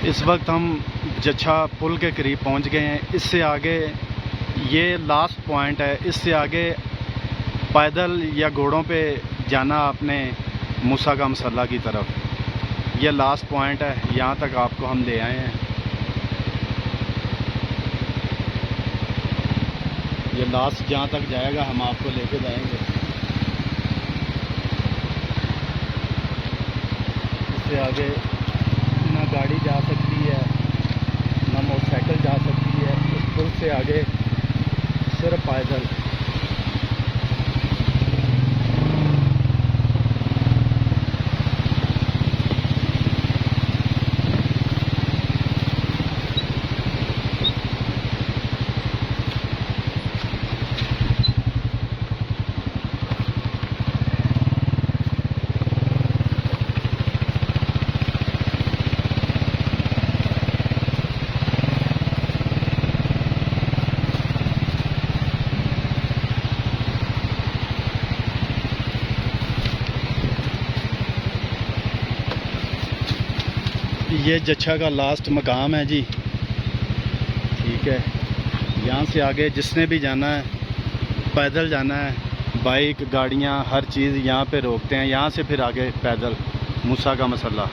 इस वक्त हम जच्छा पुल के करीब पहुंच गए हैं। इससे आगे ये लास्ट पॉइंट है। इससे आगे पैदल या घोड़ों पे जाना आपने मूसा का मसल्ला की तरफ। ये लास्ट पॉइंट है, यहाँ तक आपको हम ले आए हैं। ये लास्ट जहाँ तक जाएगा हम आपको लेके जाएंगे। इससे आगे ना गाड़ी जा सकती है, ना मोटरसाइकिल जा सकती है। इस पुल से आगे सिर्फ पैदल। ये जच्छा का लास्ट मकाम है जी, ठीक है। यहाँ से आगे जिसने भी जाना है, पैदल जाना है, बाइक गाड़ियाँ हर चीज़ यहाँ पे रोकते हैं। यहाँ से फिर आगे पैदल मूसा का मसल्ला।